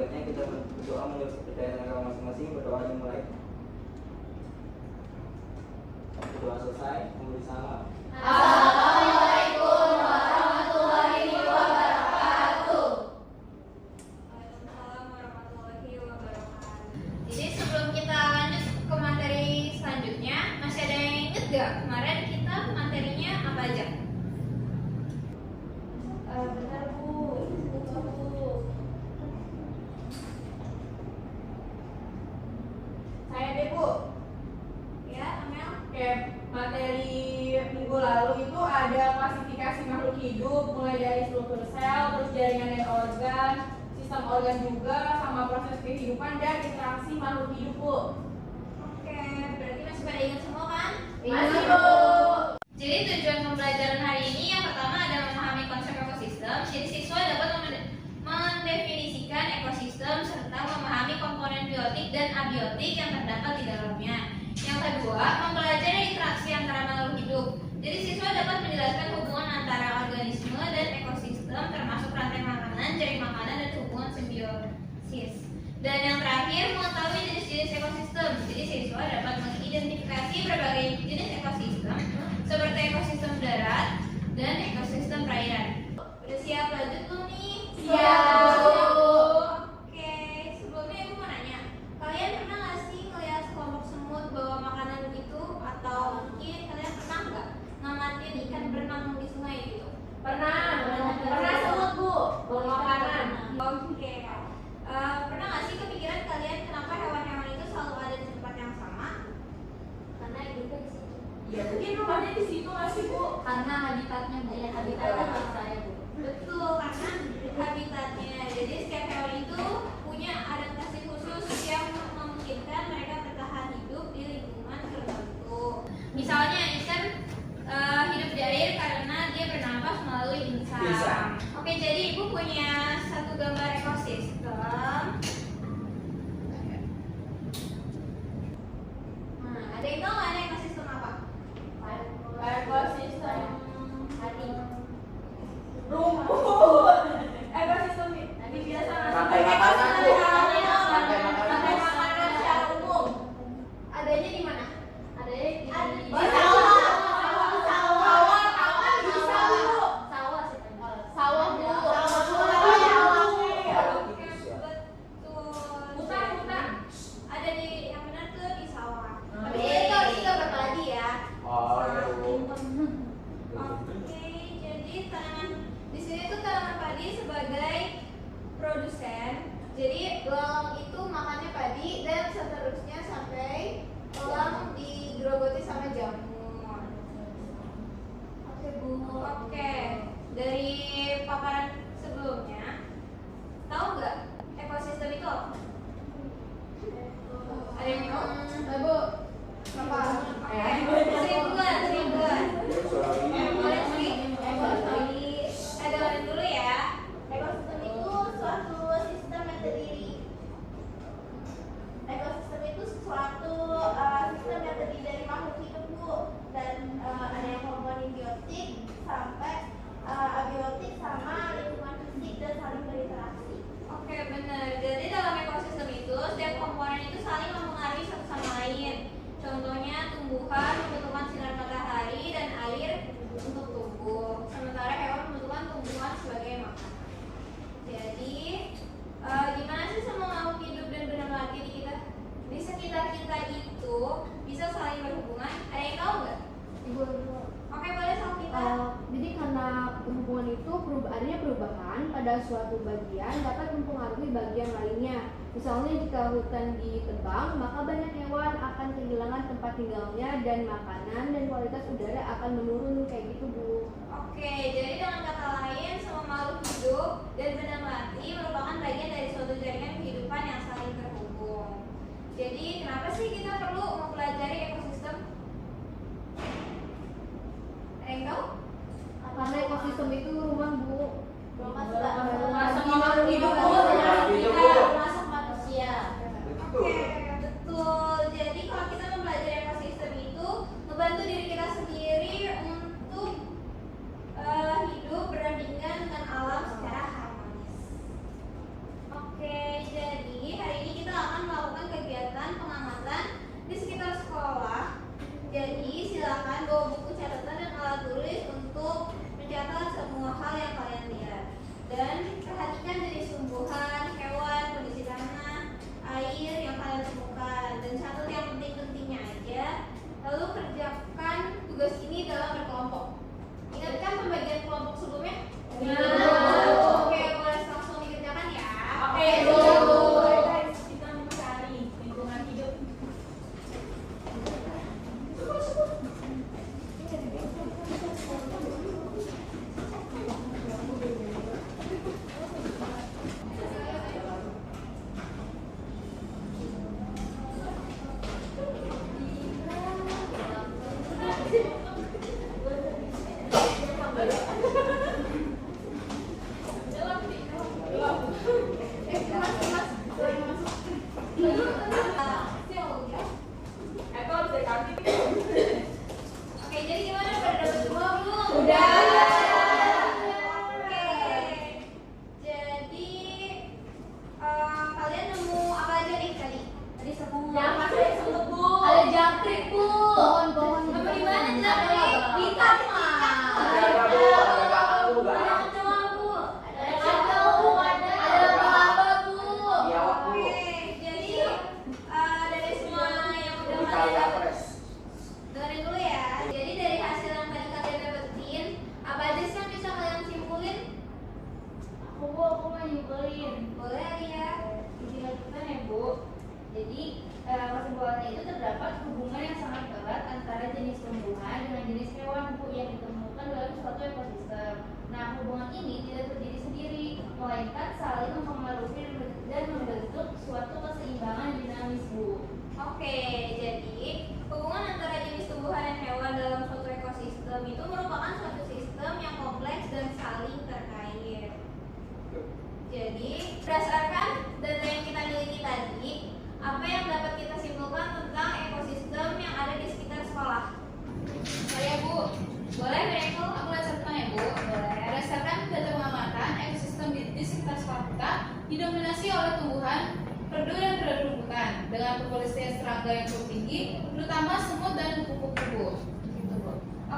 Selanjutnya kita berdoa menurut kepercayaan agama masing-masing. Berdoa dimulai. Berdoa selesai, memberi salam. Assalamualaikum warahmatullahi wabarakatuh. Waalaikumsalam warahmatullahi wabarakatuh. Jadi sebelum kita lanjut ke materi selanjutnya, masih ada yang inget gak kemarin kita materinya apa aja? Benar Bu, lupa Bu. Saya deh Bu. Ya, Amel? Oke, materi minggu lalu itu ada klasifikasi makhluk hidup, mulai dari struktur sel, terus jaringan dan organ, sistem organ juga, sama proses kehidupan dan interaksi makhluk hidup Bu. Oke, berarti masih pada ingat semua kan? Masih Bu. Jadi tujuan pembelajaran hari ini yang pertama adalah memahami konsep ekosistem. Jadi siswa dapat mendefinisikan ekosistem serta memahami komponen biotik dan abiotik yang terdapat di dalamnya. Yang kedua, mempelajari interaksi antara makhluk hidup. Jadi siswa dapat menjelaskan hubungan antara organisme dan ekosistem termasuk rantai makanan, jaring makanan, dan hubungan simbiosis. Dan yang terakhir, mengetahui jenis-jenis ekosistem. Jadi siswa dapat mengidentifikasi berbagai jenis ekosistem seperti ekosistem darat dan ekosistem perairan. Udah siap lanjut belum nih? Siap, Bu. Oke, sebelumnya ibu mau nanya, kalian pernah nggak sih ngeliat sekelompok semut bawa makanan gitu? Atau mungkin kalian pernah nggak ngamatin ikan berenang di sungai gitu? Pernah semut Bu, bawa makanan. Oke. Pernah nggak sih kepikiran kalian kenapa hewan-hewan itu selalu ada di tempat yang sama? Karena hidupnya di situ. Ya mungkin rumahnya di situ masih Bu. Karena habitatnya Bu. Iya, habitatnya kayak saya Bu. Betul, karena habitatnya. Jadi setiap hewan itu punya adaptasi khusus yang memungkinkan mereka bertahan hidup di lingkungan tertentu. Misalnya ikan hidup di air karena dia bernapas melalui insang. Oke, jadi ibu punya satu gambar ekosistem. Nah, ada yang tahu nggak ada ekosistem apa? Ekosistem Hati. rumput. Ekosistem ini biasa Rantai makanan, Bu. Rantai makanan. rantai makanan secara umum. Adanya di mana? Adanya di Sawah bisa Bu. sawah sih kan. Sawah Bu. Oke, betul. Hutan. Ada di yang benar tuh di sawah. Hmm. Tapi jadi kalau sih gambar padi ya. Oh, iya, Bu. Oke, jadi tanaman di sini tuh tanaman padi sebagai produsen. Jadi belang itu makannya padi dan seterusnya sampai belang digerogoti sama jamur. Oke Bu. Oke, dari paparan sebelumnya, tahu nggak ekosistem itu apa? Ada yang tahu? Bu. Apa? Seribuan. Boleh sih? Dengerin dulu ya. Ekosistem itu suatu sistem yang terdiri. Ekosistem itu suatu sistem yang terdiri dari makhluk hidup Bu, dan ada yang komponen biotik sampai abiotik sama lingkungan fisik dan saling berinteraksi. Oke, benar. Jadi dalam ekosistem itu setiap komponen itu saling mempengaruhi satu sama lain. Contohnya tumbuhan membutuhkan sinar matahari dan air untuk tumbuh, sementara hewan membutuhkan tumbuhan sebagai makanan. Jadi gimana sih semua makhluk hidup dan benda mati di kita, di sekitar kita itu bisa saling berhubungan? Ada yang tahu nggak? Ibu. Oke, boleh sama kita. Jadi karena hubungan itu adanya perubahan pada suatu bagian dapat mempengaruhi bagian lainnya. Misalnya jika hutan ditebang, maka banyak hewan akan kehilangan tempat tinggalnya dan makanan dan kualitas udara akan menurun kayak gitu Bu. Oke, jadi dengan kata lain, semua makhluk hidup dan benda mati merupakan bagian dari suatu jaringan kehidupan yang saling terhubung. Jadi, kenapa sih kita perlu mempelajari ekosistem? Ada yang tahu? Karena ekosistem itu rumah Bu. Rumah semua makhluk hidup Bu. Termasuk manusia. Oke, betul. Jadi, kalau kita mempelajari ekosistem itu membantu diri kita sendiri untuk hidup berdampingan dengan alam secara harmonis. Oke, jadi semua. Jangan pakai semut bu. Ada jangkrik bu. Pohon-pohon. Kamu di mana Ada jangkrik? apa? Di taman. Ada apa bu? Ada apa bu? Ada Gak? kecoa bu. Ada kacau, ada apa bu? Biawak bu. Oke, jadi dari semua yang udah Di kalian dapat, Kaliapres. dengerin dulu ya. Jadi dari hasil yang tadi kalian dapetin, apa aja sih yang bisa kalian simpulin? Aku mau nyimpulin. Boleh ya. Dilanjutkan ya Bu. Jadi kesimpulannya itu terdapat hubungan yang sangat erat antara jenis tumbuhan dengan jenis hewan Bu yang ditemukan dalam suatu ekosistem. Nah, hubungan ini tidak berdiri sendiri, melainkan saling mempengaruhi dan membentuk suatu keseimbangan dinamis Bu. Oke, jadi hubungan antara jenis tumbuhan dan hewan dalam suatu ekosistem itu merupakan suatu sistem yang kompleks dan saling terkait. Jadi, berdasarkan data yang kita miliki tadi, apa yang dapat kita simpulkan tentang ekosistem yang ada di sekitar sekolah? Saya Bu. Boleh Reko? Aku lanjutkan ya Bu. Boleh. Berdasarkan data pengamatan, ekosistem di sekitar sekolah kita didominasi oleh tumbuhan perdu dan bererumputan dengan populasi serangga yang cukup tinggi, terutama semut dan kupu-kupu. Gitu Bu.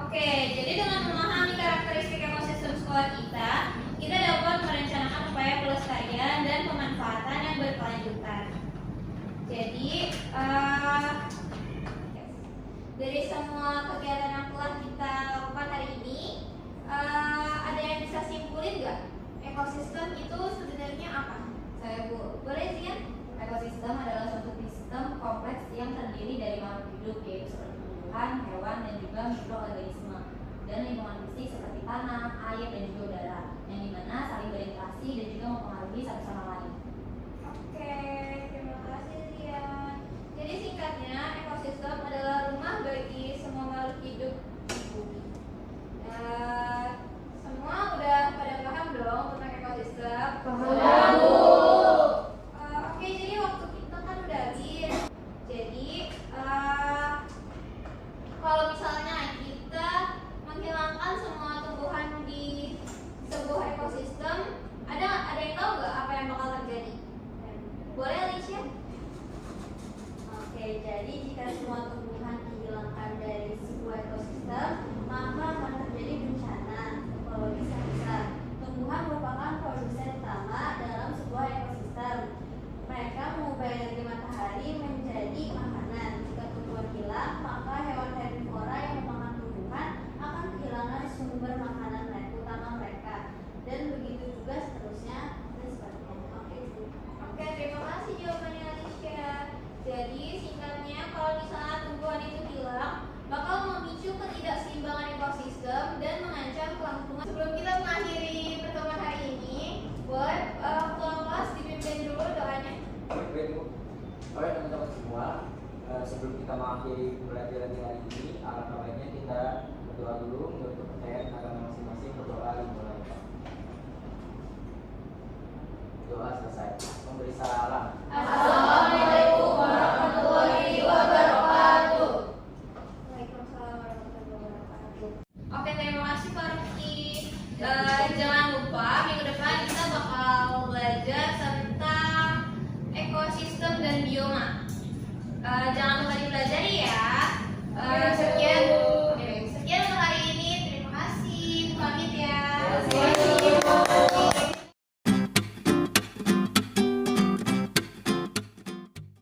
Oke, jadi dengan memahami karakteristik ekosistem sekolah kita dapat merencanakan upaya pelestarian dan pemanfaatan yang berkelanjutan. Jadi, dari semua kegiatan yang telah kita lakukan hari ini, ada yang bisa simpulin nggak? Ekosistem itu sebenarnya apa? Saya Bu, boleh sih ya? Ekosistem adalah suatu sistem kompleks yang terdiri dari makhluk hidup yaitu seperti tumbuhan, hewan, dan juga mikroorganisme dan lingkungan fisik seperti tanah, air, dan juga udara yang dimana saling berinteraksi dan juga mempengaruhi satu sama lain. Oke, terima kasih Rian. Jadi singkatnya, ekosistem adalah rumah bagi semua makhluk hidup di bumi. Semua udah pada paham dong tentang ekosistem? Paham, Bu. Oke, jadi waktu kita kan udah habis. Jadi kalau misalnya kita menghilangkan semua tumbuhan di sebuah ekosistem, ada yang tahu nggak apa yang bakal terjadi? Boleh Alicia? Oke, jadi jika semua tumbuhan dihilangkan dari sebuah ekosistem, maka akan terjadi bencana ekologis yang besar. Tumbuhan merupakan produsen utama dalam sebuah ekosistem. Mereka mengubah energi matahari menjadi makanan. Jika tumbuhan hilang, maka hewan herbivora yang memakan tumbuhan akan kehilangan sumber makanan utama mereka. Dan begitu juga seterusnya dan sebagainya. Oke, terima kasih jawabannya Alicia. Jadi singkatnya, kalau misalnya tumbuhan itu hilang, bakal memicu ketidakseimbangan ekosistem dan mengancam kelangsungan. Sebelum kita mengakhiri pertemuan hari ini, boleh ketua kelas dipimpin dulu doanya. Baik Bu. Oke teman-teman semua, sebelum kita mengakhiri pembelajaran hari ini, alangkah baiknya kita berdoa dulu untuk kepercayaan agama masing-masing. Berdoa dimulai. Doa selesai. Memberi salam. Assalamualaikum warahmatullahi wabarakatuh. Waalaikumsalam warahmatullahi wabarakatuh. Oke, terima kasih Pak Rufki. Jangan lupa minggu depan kita bakal belajar tentang ekosistem dan bioma. Jangan